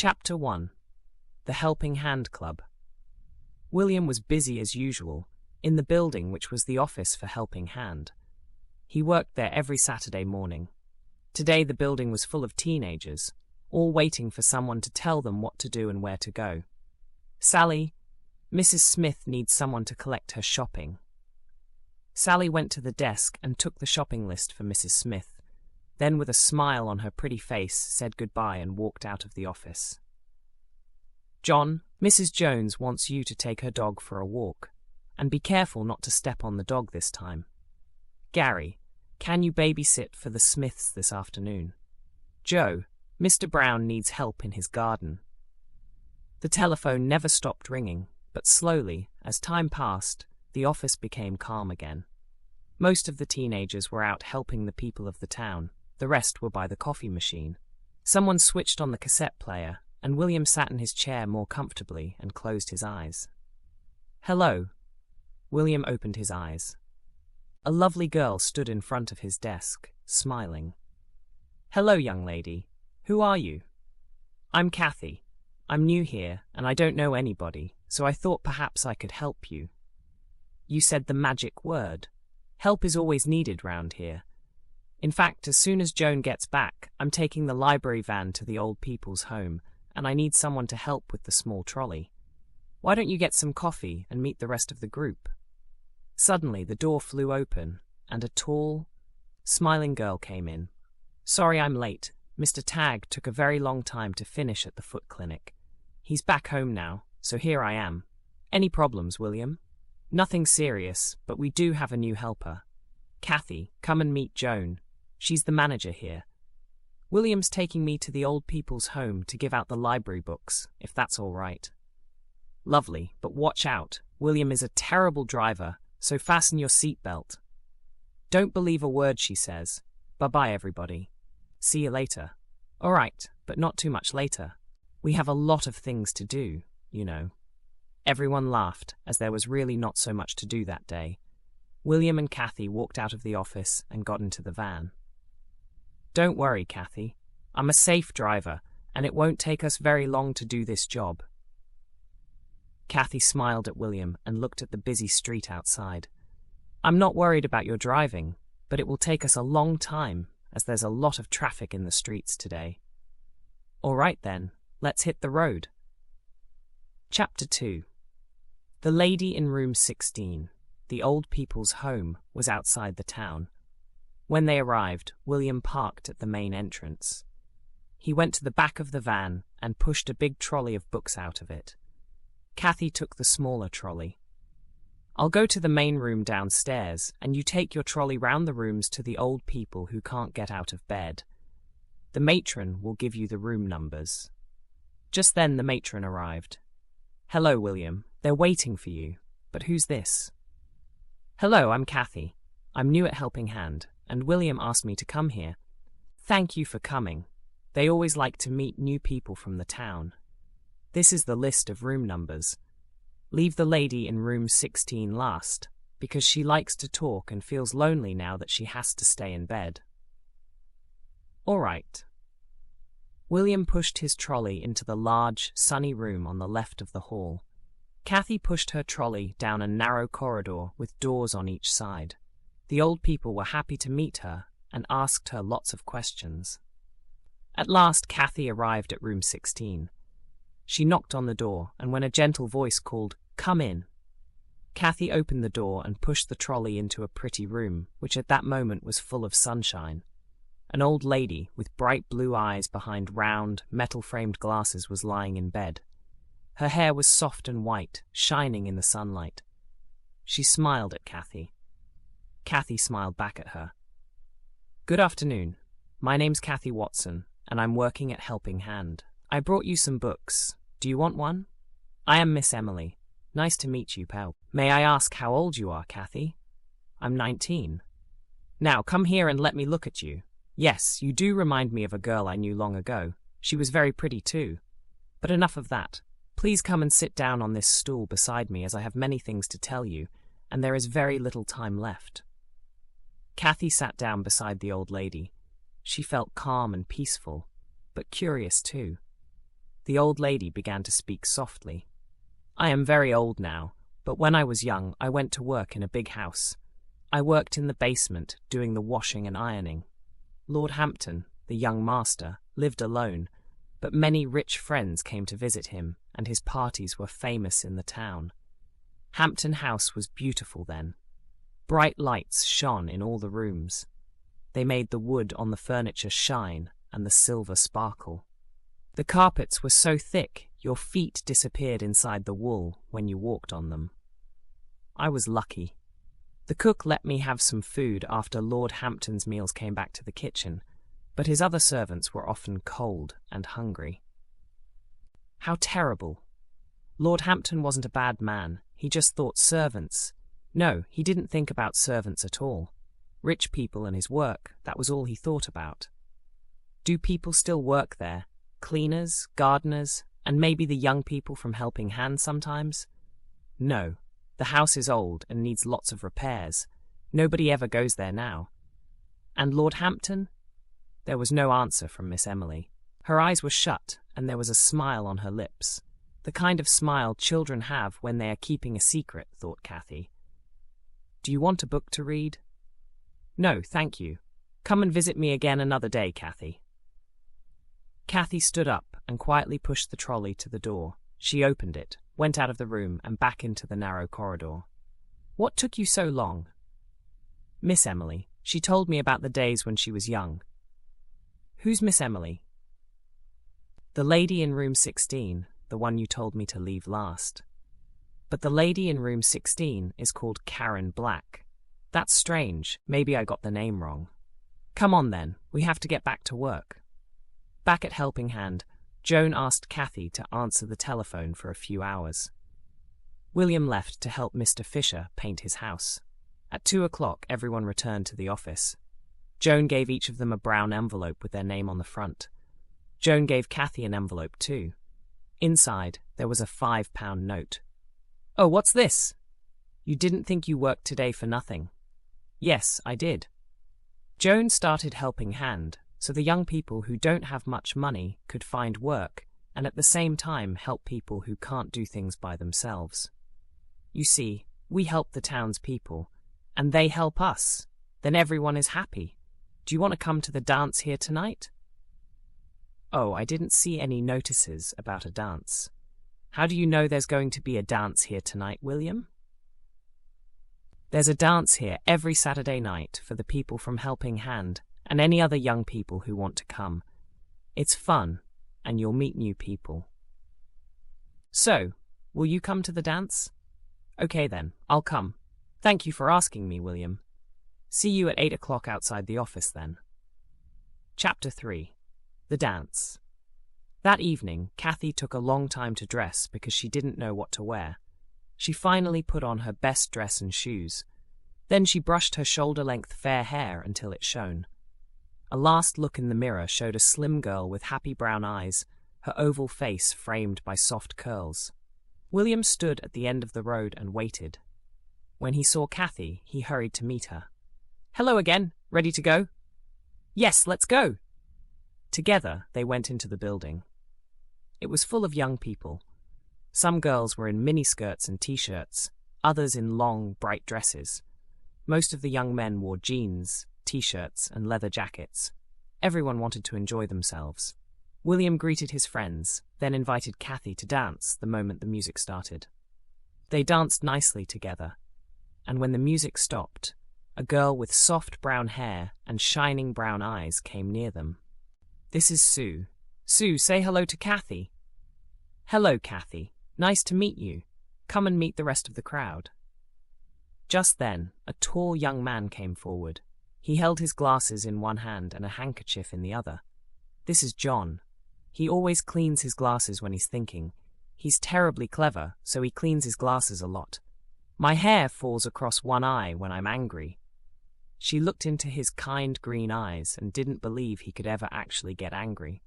Chapter 1. The Helping Hand Club. William was busy as usual, in the building which was the office for Helping Hand. He worked there every Saturday morning. Today the building was full of teenagers, all waiting for someone to tell them what to do and where to go. Sally, Mrs. Smith needs someone to collect her shopping. Sally went to the desk and took the shopping list for Mrs. Smith, then with a smile on her pretty face said goodbye and walked out of the office. John, Mrs. Jones wants you to take her dog for a walk, and be careful not to step on the dog this time. Gary, can you babysit for the Smiths this afternoon? Joe, Mr. Brown needs help in his garden. The telephone never stopped ringing, but slowly, as time passed, the office became calm again. Most of the teenagers were out helping the people of the town. The rest were by the coffee machine. Someone switched on the cassette player, and William sat in his chair more comfortably and closed his eyes. Hello. William opened his eyes. A lovely girl stood in front of his desk, smiling. Hello, young lady. Who are you? I'm Kathy. I'm new here, and I don't know anybody, so I thought perhaps I could help you. You said the magic word. Help is always needed round here. In fact, as soon as Joan gets back, I'm taking the library van to the old people's home, and I need someone to help with the small trolley. Why don't you get some coffee and meet the rest of the group? Suddenly, the door flew open, and a tall, smiling girl came in. Sorry I'm late. Mr. Tagg took a very long time to finish at the foot clinic. He's back home now, so here I am. Any problems, William? Nothing serious, but we do have a new helper. Kathy, come and meet Joan. She's the manager here. William's taking me to the old people's home to give out the library books, if that's all right. Lovely, but watch out. William is a terrible driver, so fasten your seatbelt. Don't believe a word she says. Bye-bye, everybody. See you later. All right, but not too much later. We have a lot of things to do, you know. Everyone laughed, as there was really not so much to do that day. William and Kathy walked out of the office and got into the van. Don't worry, Kathy. I'm a safe driver, and it won't take us very long to do this job. Kathy smiled at William and looked at the busy street outside. I'm not worried about your driving, but it will take us a long time, as there's a lot of traffic in the streets today. All right then, let's hit the road. Chapter 2. The lady in room 16, the old people's home, was outside the town. When they arrived, William parked at the main entrance. He went to the back of the van and pushed a big trolley of books out of it. Kathy took the smaller trolley. I'll go to the main room downstairs, and you take your trolley round the rooms to the old people who can't get out of bed. The matron will give you the room numbers. Just then the matron arrived. Hello, William. They're waiting for you. But who's this? Hello, I'm Kathy. I'm new at Helping Hand, and William asked me to come here. Thank you for coming. They always like to meet new people from the town. This is the list of room numbers. Leave the lady in room 16 last, because she likes to talk and feels lonely now that she has to stay in bed. All right. William pushed his trolley into the large, sunny room on the left of the hall. Kathy pushed her trolley down a narrow corridor with doors on each side. The old people were happy to meet her and asked her lots of questions. At last, Kathy arrived at room 16. She knocked on the door, and when a gentle voice called, "Come in," Kathy opened the door and pushed the trolley into a pretty room, which at that moment was full of sunshine. An old lady with bright blue eyes behind round, metal-framed glasses was lying in bed. Her hair was soft and white, shining in the sunlight. She smiled at Kathy. Kathy smiled back at her. Good afternoon. My name's Kathy Watson, and I'm working at Helping Hand. I brought you some books. Do you want one? I am Miss Emily. Nice to meet you, pal. May I ask how old you are, Kathy? I'm 19. Now, come here and let me look at you. Yes, you do remind me of a girl I knew long ago. She was very pretty too. But enough of that. Please come and sit down on this stool beside me, as I have many things to tell you, and there is very little time left. Kathy sat down beside the old lady. She felt calm and peaceful, but curious too. The old lady began to speak softly. I am very old now, but when I was young I went to work in a big house. I worked in the basement, doing the washing and ironing. Lord Hampton, the young master, lived alone, but many rich friends came to visit him, and his parties were famous in the town. Hampton House was beautiful then. Bright lights shone in all the rooms. They made the wood on the furniture shine and the silver sparkle. The carpets were so thick your feet disappeared inside the wool when you walked on them. I was lucky. The cook let me have some food after Lord Hampton's meals came back to the kitchen, but his other servants were often cold and hungry. How terrible! Lord Hampton wasn't a bad man, he just thought servants. No, he didn't think about servants at all. Rich people and his work, that was all he thought about. Do people still work there? Cleaners, gardeners, and maybe the young people from Helping Hand sometimes? No, the house is old and needs lots of repairs. Nobody ever goes there now. And Lord Hampton? There was no answer from Miss Emily. Her eyes were shut and there was a smile on her lips. The kind of smile children have when they are keeping a secret, thought Kathy. Do you want a book to read? No, thank you. Come and visit me again another day, Kathy. Kathy stood up and quietly pushed the trolley to the door. She opened it, went out of the room and back into the narrow corridor. What took you so long? Miss Emily. She told me about the days when she was young. Who's Miss Emily? The lady in room 16, the one you told me to leave last. But the lady in room 16 is called Karen Black. That's strange. Maybe I got the name wrong. Come on then, we have to get back to work. Back at Helping Hand, Joan asked Kathy to answer the telephone for a few hours. William left to help Mr. Fisher paint his house. At 2 o'clock, everyone returned to the office. Joan gave each of them a brown envelope with their name on the front. Joan gave Kathy an envelope too. Inside, there was a £5 note. Oh, what's this? You didn't think you worked today for nothing. Yes, I did. Joan started Helping Hand, so the young people who don't have much money could find work and at the same time help people who can't do things by themselves. You see, we help the townspeople, and they help us. Then everyone is happy. Do you want to come to the dance here tonight? Oh, I didn't see any notices about a dance. How do you know there's going to be a dance here tonight, William? There's a dance here every Saturday night for the people from Helping Hand and any other young people who want to come. It's fun, and you'll meet new people. So, will you come to the dance? Okay then, I'll come. Thank you for asking me, William. See you at 8 o'clock outside the office then. Chapter 3. The Dance. That evening, Kathy took a long time to dress because she didn't know what to wear. She finally put on her best dress and shoes. Then she brushed her shoulder-length fair hair until it shone. A last look in the mirror showed a slim girl with happy brown eyes, her oval face framed by soft curls. William stood at the end of the road and waited. When he saw Kathy, he hurried to meet her. Hello again. Ready to go? Yes, let's go. Together, they went into the building. It was full of young people. Some girls were in miniskirts and t-shirts, others in long, bright dresses. Most of the young men wore jeans, t-shirts, and leather jackets. Everyone wanted to enjoy themselves. William greeted his friends, then invited Kathy to dance the moment the music started. They danced nicely together, and when the music stopped, a girl with soft brown hair and shining brown eyes came near them. This is Sue. Sue, say hello to Kathy. Hello, Kathy. Nice to meet you. Come and meet the rest of the crowd. Just then, a tall young man came forward. He held his glasses in one hand and a handkerchief in the other. This is John. He always cleans his glasses when he's thinking. He's terribly clever, so he cleans his glasses a lot. My hair falls across one eye when I'm angry. She looked into his kind green eyes and didn't believe he could ever actually get angry.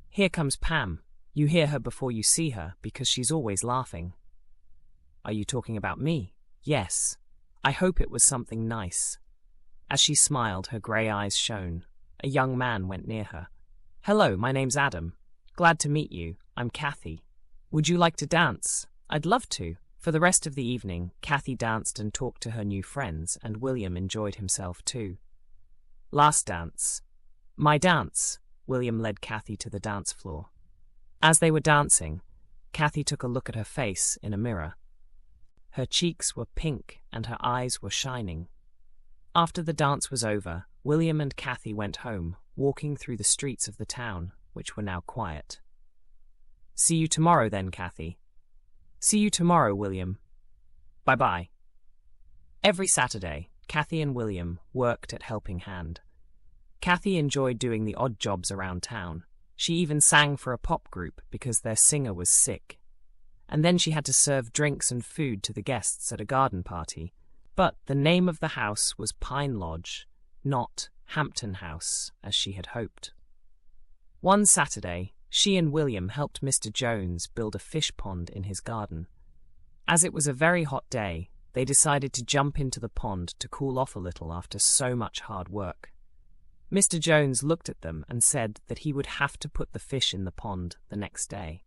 Here comes Pam. You hear her before you see her because she's always laughing. Are you talking about me? Yes. I hope it was something nice. As she smiled, her grey eyes shone. A young man went near her. Hello, my name's Adam. Glad to meet you. I'm Kathy. Would you like to dance? I'd love to. For the rest of the evening, Kathy danced and talked to her new friends, and William enjoyed himself too. Last dance. My dance. William led Kathy to the dance floor. As they were dancing, Kathy took a look at her face in a mirror. Her cheeks were pink and her eyes were shining. After the dance was over, William and Kathy went home, walking through the streets of the town, which were now quiet. See you tomorrow then, Kathy. See you tomorrow, William. Bye-bye. Every Saturday, Kathy and William worked at Helping Hand. Kathy enjoyed doing the odd jobs around town. She even sang for a pop group because their singer was sick. And then she had to serve drinks and food to the guests at a garden party. But the name of the house was Pine Lodge, not Hampton House, as she had hoped. One Saturday, she and William helped Mr. Jones build a fish pond in his garden. As it was a very hot day, they decided to jump into the pond to cool off a little after so much hard work. Mr. Jones looked at them and said that he would have to put the fish in the pond the next day.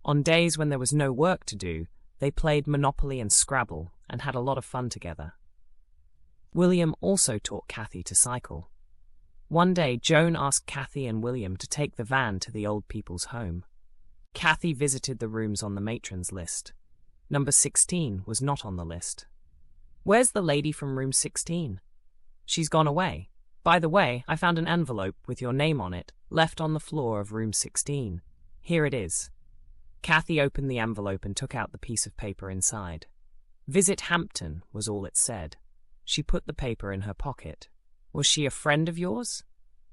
On days when there was no work to do, they played Monopoly and Scrabble and had a lot of fun together. William also taught Kathy to cycle. One day, Joan asked Kathy and William to take the van to the old people's home. Kathy visited the rooms on the matron's list. Number 16 was not on the list. Where's the lady from room 16? She's gone away. By the way, I found an envelope with your name on it, left on the floor of room 16. Here it is. Kathy opened the envelope and took out the piece of paper inside. Visit Hampton was all it said. She put the paper in her pocket. Was she a friend of yours?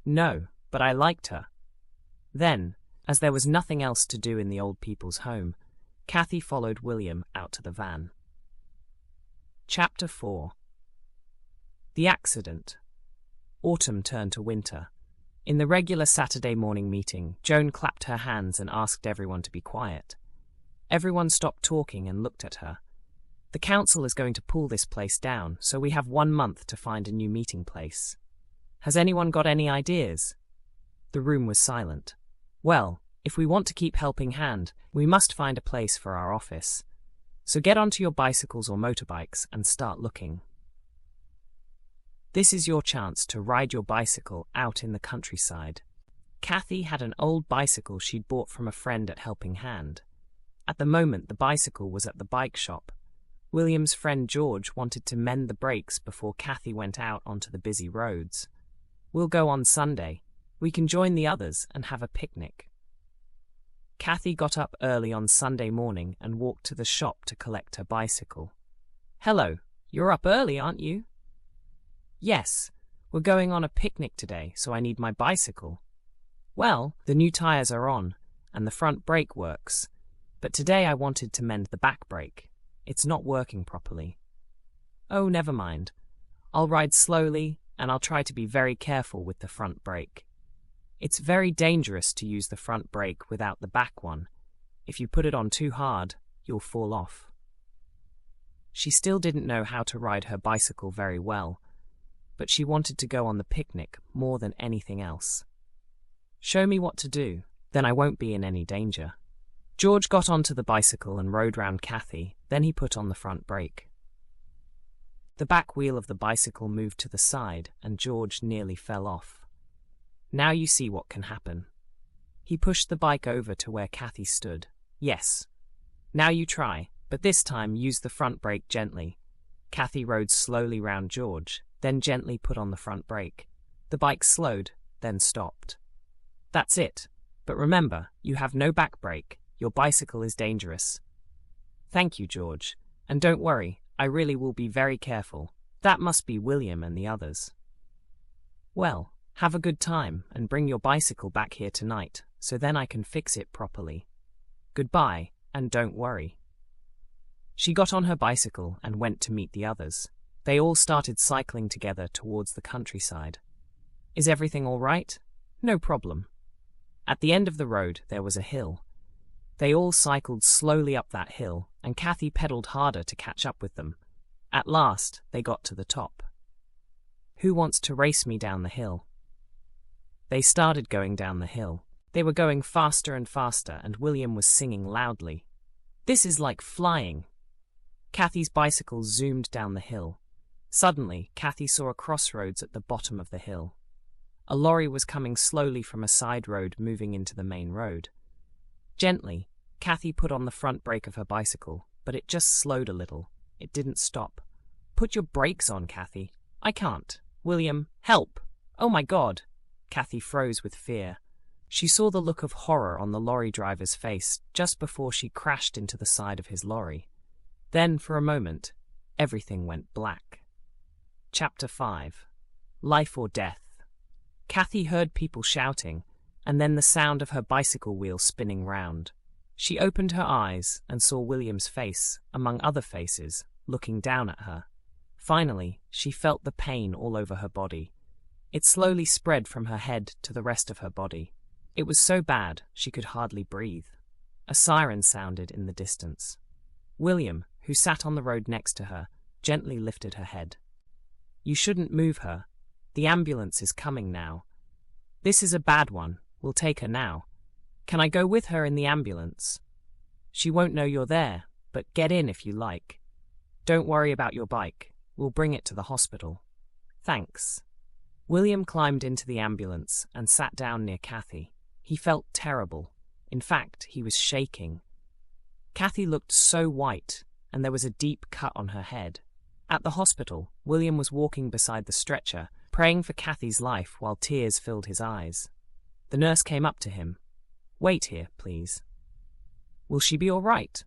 No, but I liked her. Then, as there was nothing else to do in the old people's home, Kathy followed William out to the van. Chapter 4. The Accident. Autumn turned to winter. In the regular Saturday morning meeting, Joan clapped her hands and asked everyone to be quiet. Everyone stopped talking and looked at her. The council is going to pull this place down, so we have 1 month to find a new meeting place. Has anyone got any ideas? The room was silent. Well, if we want to keep Helping Hand, we must find a place for our office. So get onto your bicycles or motorbikes and start looking. This is your chance to ride your bicycle out in the countryside. Kathy had an old bicycle she'd bought from a friend at Helping Hand. At the moment, the bicycle was at the bike shop. William's friend George wanted to mend the brakes before Kathy went out onto the busy roads. We'll go on Sunday. We can join the others and have a picnic. Kathy got up early on Sunday morning and walked to the shop to collect her bicycle. Hello, you're up early, aren't you? Yes, we're going on a picnic today, so I need my bicycle. Well, the new tires are on, and the front brake works, but today I wanted to mend the back brake. It's not working properly. Oh, never mind. I'll ride slowly, and I'll try to be very careful with the front brake. It's very dangerous to use the front brake without the back one. If you put it on too hard, you'll fall off. She still didn't know how to ride her bicycle very well, but she wanted to go on the picnic more than anything else. Show me what to do, then I won't be in any danger. George got onto the bicycle and rode round Kathy, then he put on the front brake. The back wheel of the bicycle moved to the side and George nearly fell off. Now you see what can happen. He pushed the bike over to where Kathy stood. Yes. Now you try, but this time use the front brake gently. Kathy rode slowly round George, then gently put on the front brake. The bike slowed, then stopped. That's it. But remember, you have no back brake. Your bicycle is dangerous. Thank you, George. And don't worry, I really will be very careful. That must be William and the others. Well, have a good time and bring your bicycle back here tonight, so then I can fix it properly. Goodbye, and don't worry. She got on her bicycle and went to meet the others. They all started cycling together towards the countryside. Is everything all right? No problem. At the end of the road, there was a hill. They all cycled slowly up that hill, and Kathy pedaled harder to catch up with them. At last, they got to the top. Who wants to race me down the hill? They started going down the hill. They were going faster and faster, and William was singing loudly. "This is like flying." Kathy's bicycle zoomed down the hill. Suddenly, Kathy saw a crossroads at the bottom of the hill. A lorry was coming slowly from a side road moving into the main road. Gently, Kathy put on the front brake of her bicycle, but it just slowed a little. It didn't stop. "Put your brakes on, Kathy." "I can't." "William, help!" "Oh my God!" Kathy froze with fear. She saw the look of horror on the lorry driver's face just before she crashed into the side of his lorry. Then, for a moment, everything went black. Chapter 5. Life or Death. Kathy heard people shouting, and then the sound of her bicycle wheel spinning round. She opened her eyes and saw William's face, among other faces, looking down at her. Finally, she felt the pain all over her body. It slowly spread from her head to the rest of her body. It was so bad she could hardly breathe. A siren sounded in the distance. William, who sat on the road next to her, gently lifted her head. "You shouldn't move her. The ambulance is coming now." "This is a bad one. We'll take her now." "Can I go with her in the ambulance?" "She won't know you're there, but get in if you like." "Don't worry about your bike. We'll bring it to the hospital." "Thanks." William climbed into the ambulance and sat down near Kathy. He felt terrible. In fact, he was shaking. Kathy looked so white, and there was a deep cut on her head. At the hospital, William was walking beside the stretcher, praying for Kathy's life while tears filled his eyes. The nurse came up to him. "Wait here, please." "Will she be all right?"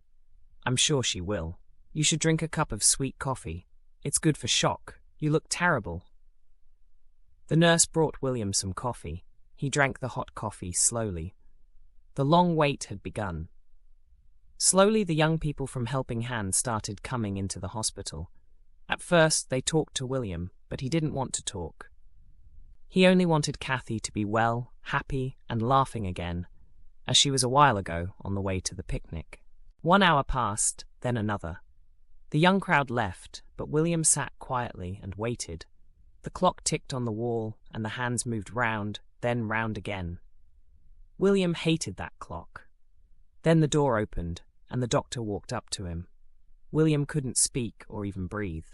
"I'm sure she will. You should drink a cup of sweet coffee. It's good for shock. You look terrible." The nurse brought William some coffee. He drank the hot coffee slowly. The long wait had begun. Slowly, the young people from Helping Hand started coming into the hospital. At first, they talked to William, but he didn't want to talk. He only wanted Kathy to be well, happy, and laughing again, as she was a while ago on the way to the picnic. 1 hour passed, then another. The young crowd left, but William sat quietly and waited. The clock ticked on the wall, and the hands moved round, then round again. William hated that clock. Then the door opened, and the doctor walked up to him. William couldn't speak or even breathe.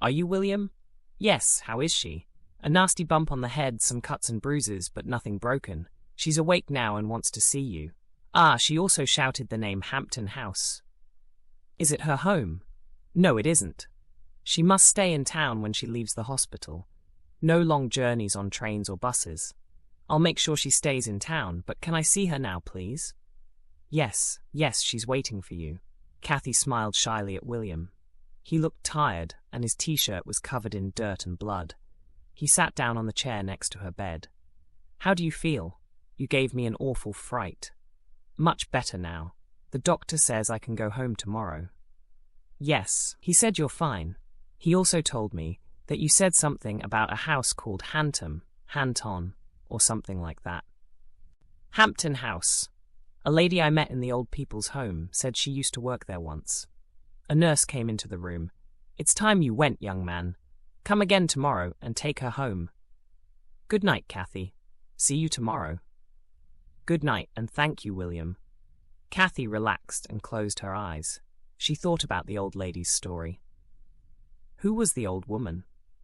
"Are you William?" "Yes, how is she?" "A nasty bump on the head, some cuts and bruises, but nothing broken. She's awake now and wants to see you." "Ah, she also shouted the name Hampton House." "Is it her home?" "No, it isn't. She must stay in town when she leaves the hospital. No long journeys on trains or buses. I'll make sure she stays in town, but can I see her now, please?" Yes, she's waiting for you." Kathy smiled shyly at William. He looked tired, and his t-shirt was covered in dirt and blood. He sat down on the chair next to her bed. "How do you feel? You gave me an awful fright." "Much better now. The doctor says I can go home tomorrow." "Yes, he said you're fine. He also told me that you said something about a house called Hanton, or something like that." "Hampton House. A lady I met in the old people's home said she used to work there once." A nurse came into the room. "It's time you went, young man. Come again tomorrow and take her home." "Good night, Kathy. See you tomorrow." "Good night, and thank you, William." Kathy relaxed and closed her eyes. She thought about the old lady's story. Who was the old woman?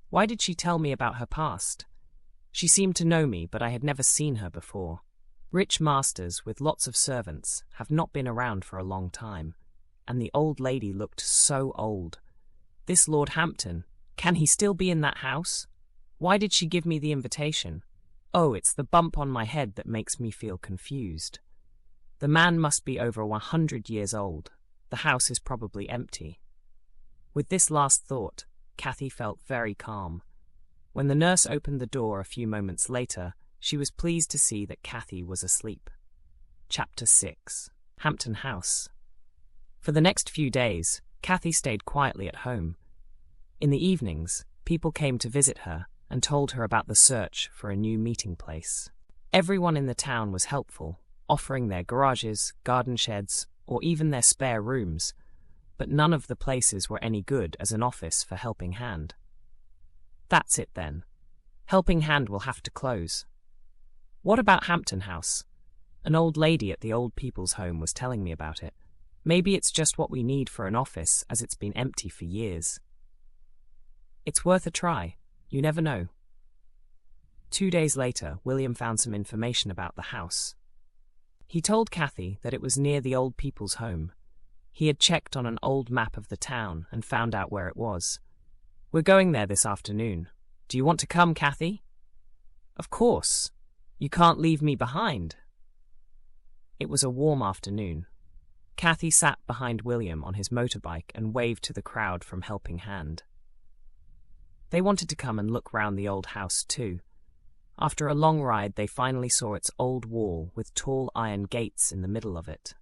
Why did she tell me about her past? She seemed to know me, but I had never seen her before. Rich masters with lots of servants have not been around for a long time, and the old lady looked so old. This Lord Hampton, can he still be in that house? Why did she give me the invitation? Oh, it's the bump on my head that makes me feel confused. The man must be over 100 years old. The house is probably empty. With this last thought, Kathy felt very calm. When the nurse opened the door a few moments later, she was pleased to see that Kathy was asleep. Chapter 6. Hampton House. For the next few days, Kathy stayed quietly at home. In the evenings, people came to visit her and told her about the search for a new meeting place. Everyone in the town was helpful, offering their garages, garden sheds, or even their spare rooms, but none of the places were any good as an office for Helping Hand. That's it then. Helping Hand will have to close. What about Hampton House? An old lady at the old people's home was telling me about it. Maybe it's just what we need for an office, as it's been empty for years. It's worth a try. You never know. 2 days later, William found some information about the house. He told Kathy that it was near the old people's home. He had checked on an old map of the town and found out where it was. We're going there this afternoon. Do you want to come, Kathy? Of course. You can't leave me behind. It was a warm afternoon. Kathy sat behind William on his motorbike and waved to the crowd from Helping Hand. They wanted to come and look round the old house too. After a long ride, they finally saw its old wall with tall iron gates in the middle of it.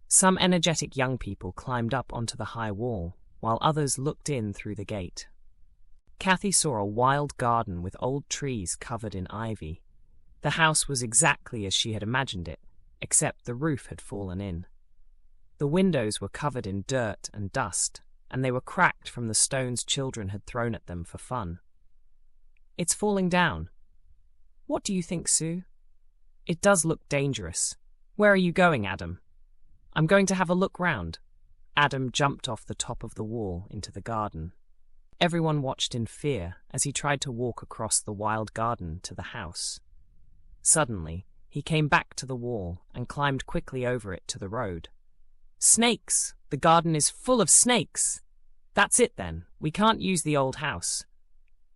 Some energetic young people climbed up onto the high wall, while others looked in through the gate. Kathy saw a wild garden with old trees covered in ivy. The house was exactly as she had imagined it, except the roof had fallen in. The windows were covered in dirt and dust, and they were cracked from the stones children had thrown at them for fun. It's falling down. What do you think, Sue? It does look dangerous. Where are you going, Adam? I'm going to have a look round. Adam jumped off the top of the wall into the garden. Everyone watched in fear as he tried to walk across the wild garden to the house. Suddenly, he came back to the wall and climbed quickly over it to the road. Snakes! The garden is full of snakes! That's it then. We can't use the old house.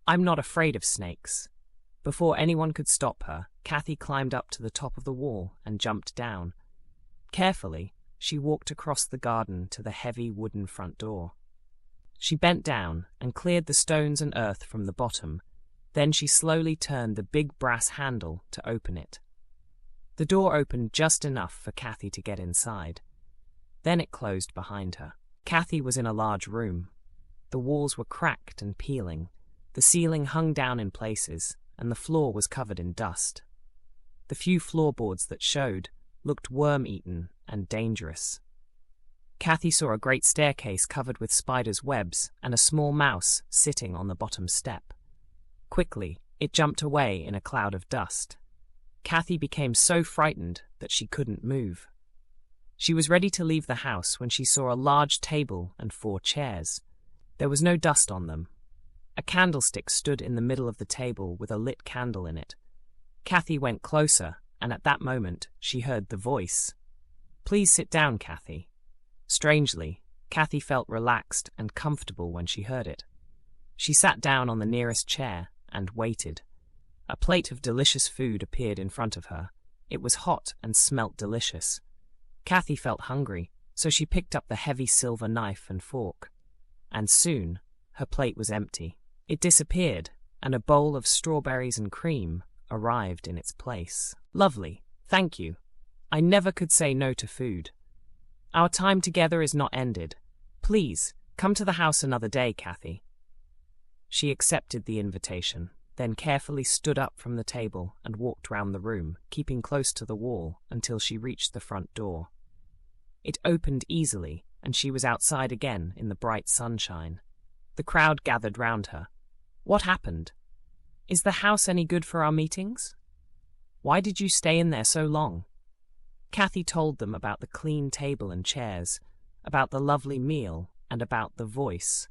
I'm not afraid of snakes. Before anyone could stop her, Kathy climbed up to the top of the wall and jumped down. Carefully, she walked across the garden to the heavy wooden front door. She bent down and cleared the stones and earth from the bottom. Then she slowly turned the big brass handle to open it. The door opened just enough for Kathy to get inside. Then it closed behind her. Kathy was in a large room. The walls were cracked and peeling. The ceiling hung down in places, and the floor was covered in dust. The few floorboards that showed looked worm-eaten and dangerous. Kathy saw a great staircase covered with spiders' webs and a small mouse sitting on the bottom step. Quickly, it jumped away in a cloud of dust. Kathy became so frightened that she couldn't move. She was ready to leave the house when she saw a large table and 4 chairs. There was no dust on them. A candlestick stood in the middle of the table with a lit candle in it. Kathy went closer, and at that moment she heard the voice. "Please sit down, Kathy." Strangely, Kathy felt relaxed and comfortable when she heard it. She sat down on the nearest chair and waited. A plate of delicious food appeared in front of her. It was hot and smelt delicious. Kathy felt hungry, so she picked up the heavy silver knife and fork. And soon, her plate was empty. It disappeared, and a bowl of strawberries and cream arrived in its place. Lovely, thank you. I never could say no to food. Our time together is not ended. Please, come to the house another day, Kathy. She accepted the invitation, then carefully stood up from the table and walked round the room, keeping close to the wall until she reached the front door. It opened easily, and she was outside again in the bright sunshine. The crowd gathered round her. What happened? Is the house any good for our meetings? Why did you stay in there so long? Kathy told them about the clean table and chairs, about the lovely meal, and about the voice.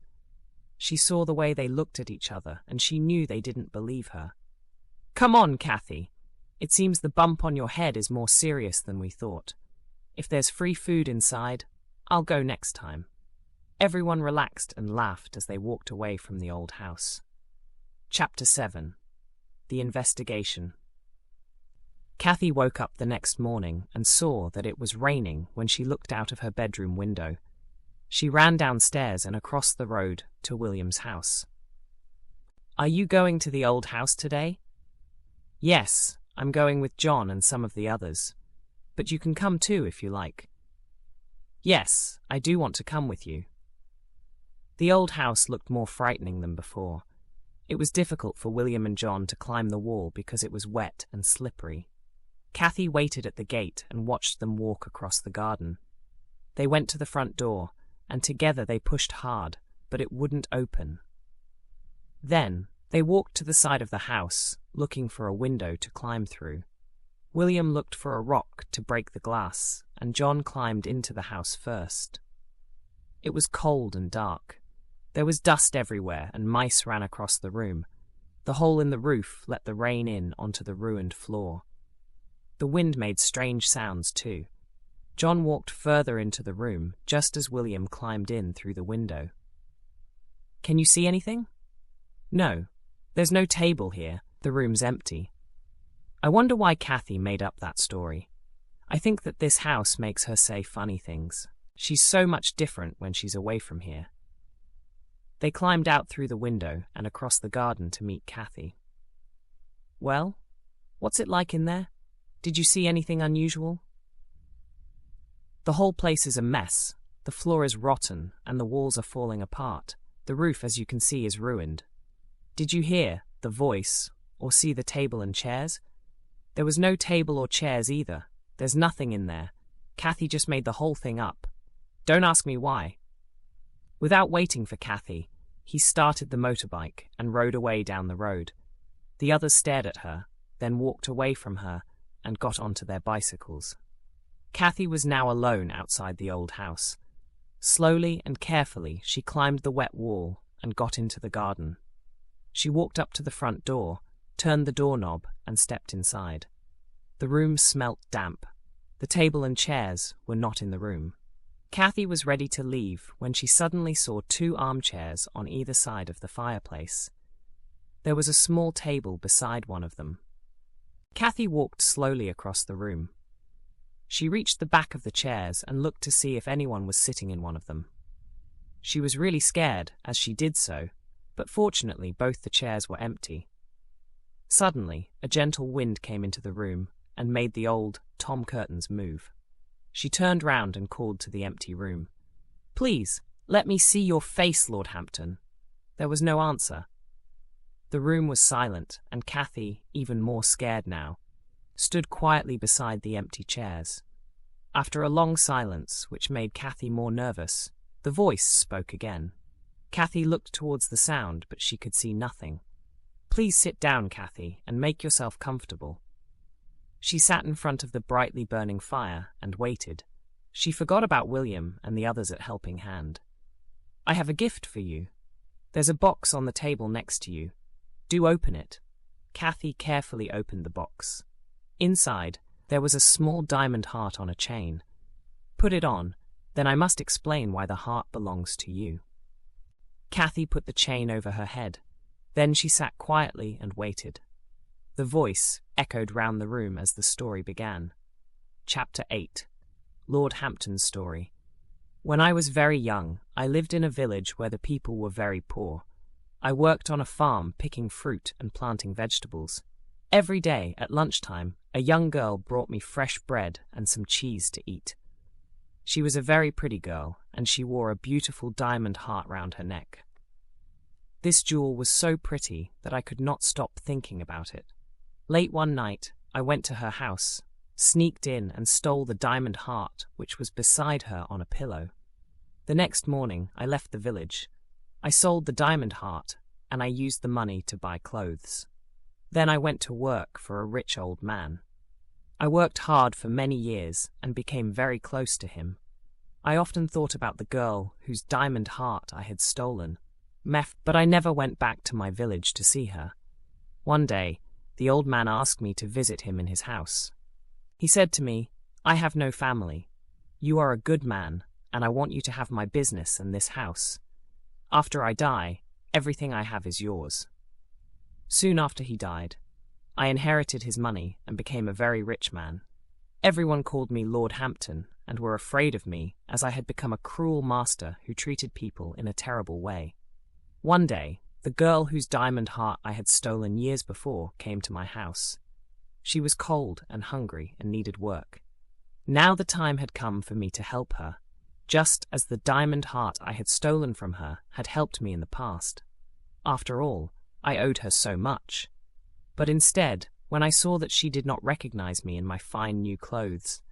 She saw the way they looked at each other, and she knew they didn't believe her. Come on, Kathy. It seems the bump on your head is more serious than we thought. If there's free food inside, I'll go next time. Everyone relaxed and laughed as they walked away from the old house. Chapter 7. The Investigation. Kathy woke up the next morning and saw that it was raining when she looked out of her bedroom window. She ran downstairs and across the road to William's house. Are you going to the old house today? Yes, I'm going with John and some of the others. But you can come too if you like. Yes, I do want to come with you. The old house looked more frightening than before. It was difficult for William and John to climb the wall because it was wet and slippery. Kathy waited at the gate and watched them walk across the garden. They went to the front door, and together they pushed hard, but it wouldn't open. Then they walked to the side of the house, looking for a window to climb through. William looked for a rock to break the glass, and John climbed into the house first. It was cold and dark. There was dust everywhere, and mice ran across the room. The hole in the roof let the rain in onto the ruined floor. The wind made strange sounds too. John walked further into the room, just as William climbed in through the window. "Can you see anything?" "No. There's no table here. The room's empty." I wonder why Kathy made up that story. I think that this house makes her say funny things. She's so much different when she's away from here. They climbed out through the window and across the garden to meet Kathy. "Well, what's it like in there? Did you see anything unusual?" "The whole place is a mess. The floor is rotten and the walls are falling apart. The roof, as you can see, is ruined." "Did you hear the voice or see the table and chairs?" "There was no table or chairs either. There's nothing in there. Kathy just made the whole thing up. Don't ask me why." Without waiting for Kathy, he started the motorbike and rode away down the road. The others stared at her, then walked away from her and got onto their bicycles. Kathy was now alone outside the old house. Slowly and carefully, she climbed the wet wall and got into the garden. She walked up to the front door, turned the doorknob, and stepped inside. The room smelt damp. The table and chairs were not in the room. Kathy was ready to leave when she suddenly saw 2 armchairs on either side of the fireplace. There was a small table beside one of them. Kathy walked slowly across the room. She reached the back of the chairs and looked to see if anyone was sitting in one of them. She was really scared as she did so, but fortunately both the chairs were empty. Suddenly, a gentle wind came into the room and made the old Tom curtains move. She turned round and called to the empty room. "Please, let me see your face, Lord Hampton." There was no answer. The room was silent, and Kathy, even more scared now, stood quietly beside the empty chairs. After a long silence, which made Kathy more nervous, the voice spoke again. Kathy looked towards the sound, but she could see nothing. "Please sit down, Kathy, and make yourself comfortable." She sat in front of the brightly burning fire and waited. She forgot about William and the others at Helping Hand. "I have a gift for you. There's a box on the table next to you. Do open it." Kathy carefully opened the box. Inside, there was a small diamond heart on a chain. "Put it on, then I must explain why the heart belongs to you." Kathy put the chain over her head. Then she sat quietly and waited. The voice echoed round the room as the story began. Chapter 8. Lord Hampton's Story. When I was very young, I lived in a village where the people were very poor. I worked on a farm picking fruit and planting vegetables. Every day at lunchtime, a young girl brought me fresh bread and some cheese to eat. She was a very pretty girl, and she wore a beautiful diamond heart round her neck. This jewel was so pretty that I could not stop thinking about it. Late one night, I went to her house, sneaked in and stole the diamond heart which was beside her on a pillow. The next morning, I left the village. I sold the diamond heart, and I used the money to buy clothes. Then I went to work for a rich old man. I worked hard for many years and became very close to him. I often thought about the girl whose diamond heart I had stolen, but I never went back to my village to see her. One day, the old man asked me to visit him in his house. He said to me, "I have no family. You are a good man, and I want you to have my business and this house. After I die, everything I have is yours." Soon after he died, I inherited his money and became a very rich man. Everyone called me Lord Hampton and were afraid of me as I had become a cruel master who treated people in a terrible way. One day, the girl whose diamond heart I had stolen years before came to my house. She was cold and hungry and needed work. Now the time had come for me to help her, just as the diamond heart I had stolen from her had helped me in the past. After all, I owed her so much. But instead, when I saw that she did not recognize me in my fine new clothes,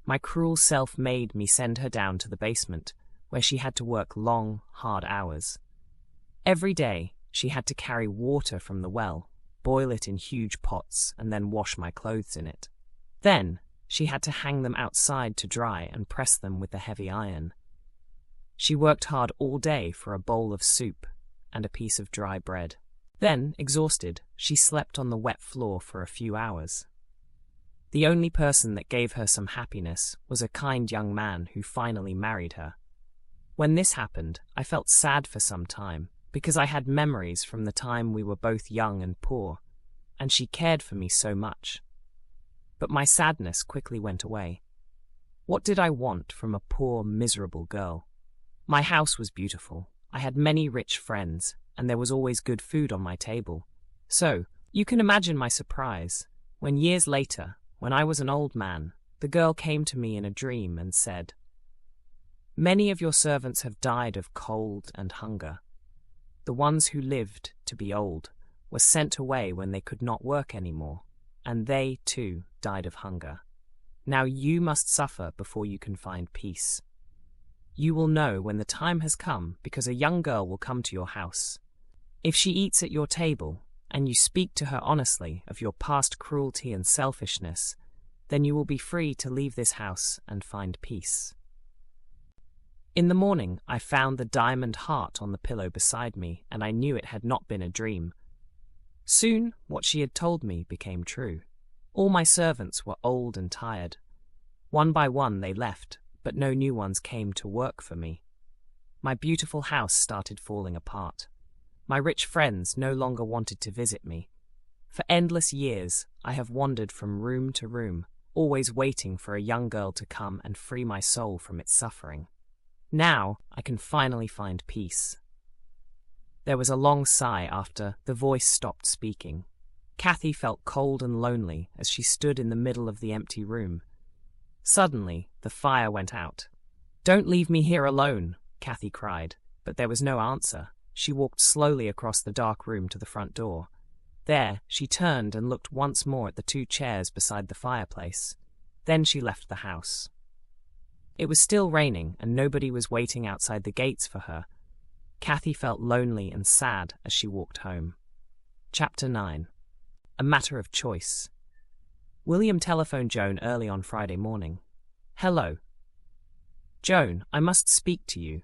my cruel self made me send her down to the basement, where she had to work long, hard hours. Every day, she had to carry water from the well, boil it in huge pots, and then wash my clothes in it. Then she had to hang them outside to dry and press them with the heavy iron. She worked hard all day for a bowl of soup and a piece of dry bread. Then, exhausted, she slept on the wet floor for a few hours. The only person that gave her some happiness was a kind young man who finally married her. When this happened, I felt sad for some time, because I had memories from the time we were both young and poor, and she cared for me so much. But my sadness quickly went away. What did I want from a poor, miserable girl? My house was beautiful. I had many rich friends, and there was always good food on my table. So, you can imagine my surprise when years later, when I was an old man, the girl came to me in a dream and said, "Many of your servants have died of cold and hunger. The ones who lived to be old were sent away when they could not work anymore, and they, too, died of hunger. Now you must suffer before you can find peace. You will know when the time has come because a young girl will come to your house. If she eats at your table, and you speak to her honestly of your past cruelty and selfishness, then you will be free to leave this house and find peace." In the morning, I found the diamond heart on the pillow beside me, and I knew it had not been a dream. Soon, what she had told me became true. All my servants were old and tired. One by one they left, but no new ones came to work for me. My beautiful house started falling apart. My rich friends no longer wanted to visit me. For endless years, I have wandered from room to room, always waiting for a young girl to come and free my soul from its suffering. Now I can finally find peace. There was a long sigh after the voice stopped speaking. Kathy felt cold and lonely as she stood in the middle of the empty room. Suddenly, the fire went out. "Don't leave me here alone," Kathy cried, but there was no answer. She walked slowly across the dark room to the front door. There, she turned and looked once more at the two chairs beside the fireplace. Then she left the house. It was still raining, and nobody was waiting outside the gates for her. Kathy felt lonely and sad as she walked home. Chapter 9. A Matter of Choice. William telephoned Joan early on Friday morning. "Hello. Joan, I must speak to you."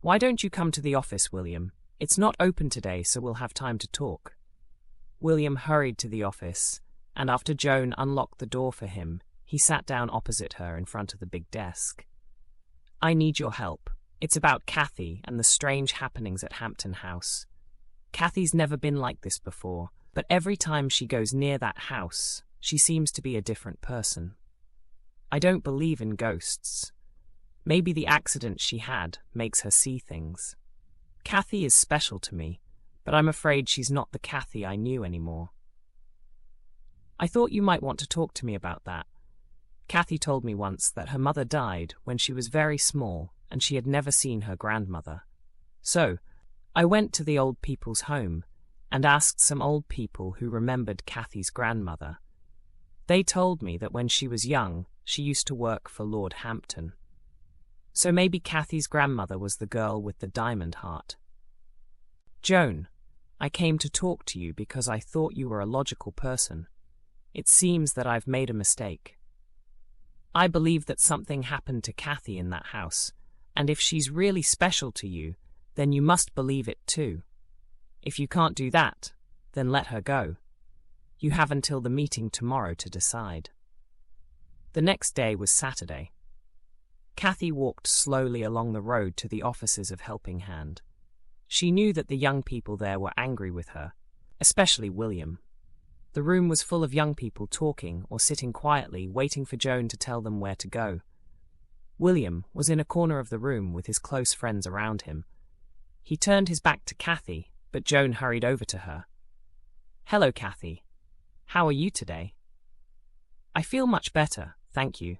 "Why don't you come to the office, William? It's not open today, so we'll have time to talk." William hurried to the office, and after Joan unlocked the door for him, he sat down opposite her in front of the big desk. "I need your help. It's about Kathy and the strange happenings at Hampton House. Kathy's never been like this before, but every time she goes near that house, she seems to be a different person. I don't believe in ghosts. Maybe the accident she had makes her see things. Kathy is special to me, but I'm afraid she's not the Kathy I knew anymore. I thought you might want to talk to me about that. Kathy told me once that her mother died when she was very small and she had never seen her grandmother. So, I went to the old people's home and asked some old people who remembered Kathy's grandmother. They told me that when she was young, she used to work for Lord Hampton. So maybe Kathy's grandmother was the girl with the diamond heart. Joan, I came to talk to you because I thought you were a logical person. It seems that I've made a mistake. I believe that something happened to Kathy in that house, and if she's really special to you, then you must believe it too. If you can't do that, then let her go. You have until the meeting tomorrow to decide." The next day was Saturday. Kathy walked slowly along the road to the offices of Helping Hand. She knew that the young people there were angry with her, especially William. The room was full of young people talking or sitting quietly, waiting for Joan to tell them where to go. William was in a corner of the room with his close friends around him. He turned his back to Kathy, but Joan hurried over to her. "Hello, Kathy. How are you today?" "I feel much better, thank you."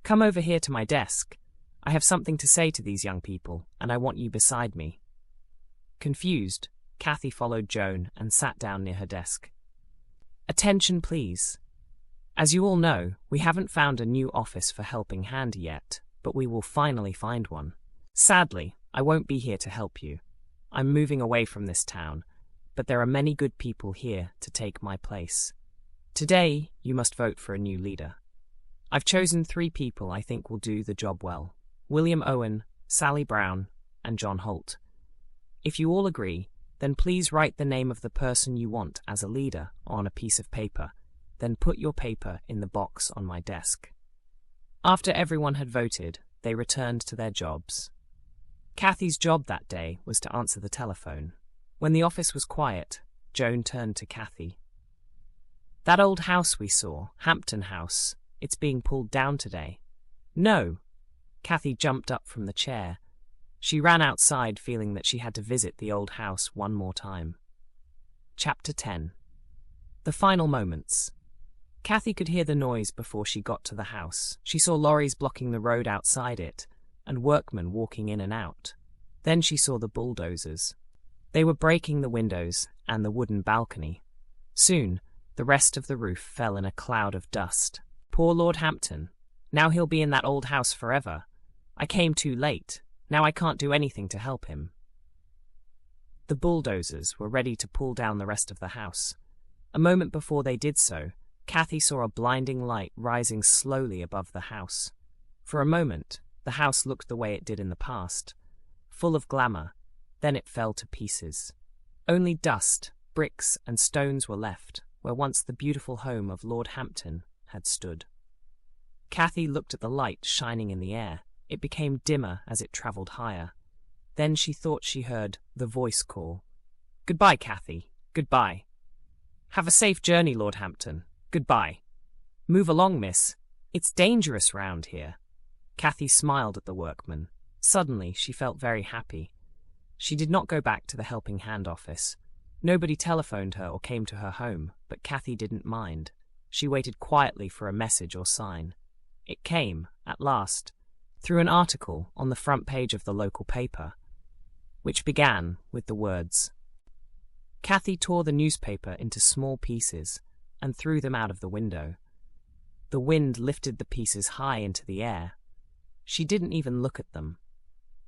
"Come over here to my desk. I have something to say to these young people, and I want you beside me." Confused, Kathy followed Joan and sat down near her desk. "Attention, please. As you all know, we haven't found a new office for Helping Hand yet, but we will finally find one. Sadly, I won't be here to help you. I'm moving away from this town, but there are many good people here to take my place. Today, you must vote for a new leader. I've chosen 3 people I think will do the job well: William Owen, Sally Brown, and John Holt. If you all agree, then please write the name of the person you want as a leader on a piece of paper, then put your paper in the box on my desk. After everyone had voted, they returned to their jobs. Kathy's job that day was to answer the telephone. When the office was quiet, Joan turned to Kathy. "That old house we saw, Hampton House, it's being pulled down today." "No." Kathy jumped up from the chair. She ran outside feeling that she had to visit the old house one more time. Chapter 10. The final moments. Kathy could hear the noise before she got to the house. She saw lorries blocking the road outside it, and workmen walking in and out. Then she saw the bulldozers. They were breaking the windows and the wooden balcony. Soon, the rest of the roof fell in a cloud of dust. Poor Lord Hampton. Now he'll be in that old house forever. I came too late. Now I can't do anything to help him. The bulldozers were ready to pull down the rest of the house. A moment before they did so, Kathy saw a blinding light rising slowly above the house. For a moment, the house looked the way it did in the past, full of glamour. Then it fell to pieces. Only dust, bricks, and stones were left, where once the beautiful home of Lord Hampton had stood. Kathy looked at the light shining in the air. It became dimmer as it travelled higher. Then she thought she heard the voice call. "Goodbye, Kathy. Goodbye. Have a safe journey, Lord Hampton. Goodbye. Move along, miss. It's dangerous round here." Kathy smiled at the workman. Suddenly, she felt very happy. She did not go back to the Helping Hand office. Nobody telephoned her or came to her home, but Kathy didn't mind. She waited quietly for a message or sign. It came, at last, through an article on the front page of the local paper, which began with the words. Kathy tore the newspaper into small pieces and threw them out of the window. The wind lifted the pieces high into the air. She didn't even look at them.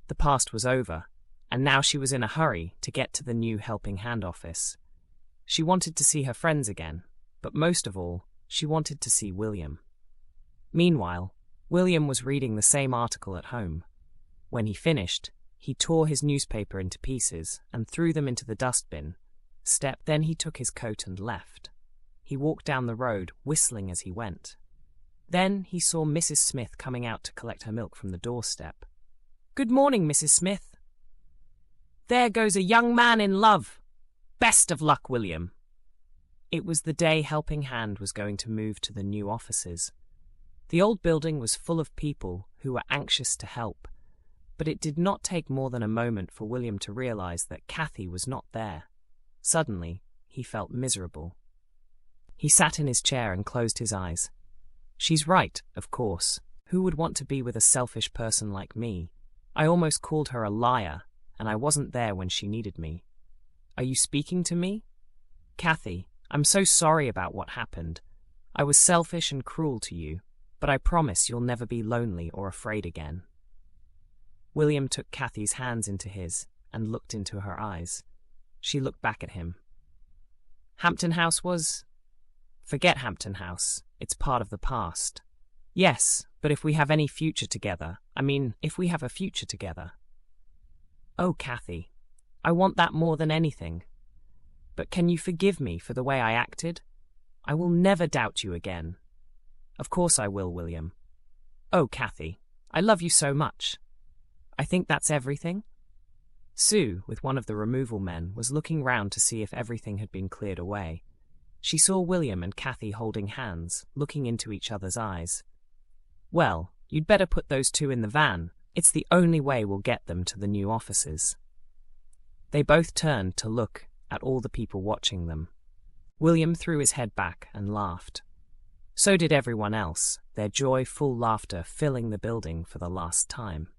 The past was over, and now she was in a hurry to get to the new Helping Hand office. She wanted to see her friends again, but most of all, she wanted to see William. Meanwhile, William was reading the same article at home. When he finished, he tore his newspaper into pieces and threw them into the dustbin. Then he took his coat and left. He walked down the road, whistling as he went. Then he saw Mrs. Smith coming out to collect her milk from the doorstep. "Good morning, Mrs. Smith." "There goes a young man in love. Best of luck, William." It was the day Helping Hand was going to move to the new offices. The old building was full of people who were anxious to help, but it did not take more than a moment for William to realize that Kathy was not there. Suddenly, he felt miserable. He sat in his chair and closed his eyes. "She's right, of course. Who would want to be with a selfish person like me? I almost called her a liar, and I wasn't there when she needed me. Are you speaking to me? Kathy, I'm so sorry about what happened. I was selfish and cruel to you, but I promise you'll never be lonely or afraid again." William took Kathy's hands into his and looked into her eyes. She looked back at him. "Hampton House was—" "Forget Hampton House. It's part of the past." "Yes, but if we have any future together, if we have a future together." "Oh, Kathy, I want that more than anything. But can you forgive me for the way I acted? I will never doubt you again." "Of course I will, William." "Oh, Kathy, I love you so much." "I think that's everything." Sue, with one of the removal men, was looking round to see if everything had been cleared away. She saw William and Kathy holding hands, looking into each other's eyes. "Well, you'd better put those 2 in the van. It's the only way we'll get them to the new offices." They both turned to look at all the people watching them. William threw his head back and laughed. So did everyone else, their joyful laughter filling the building for the last time.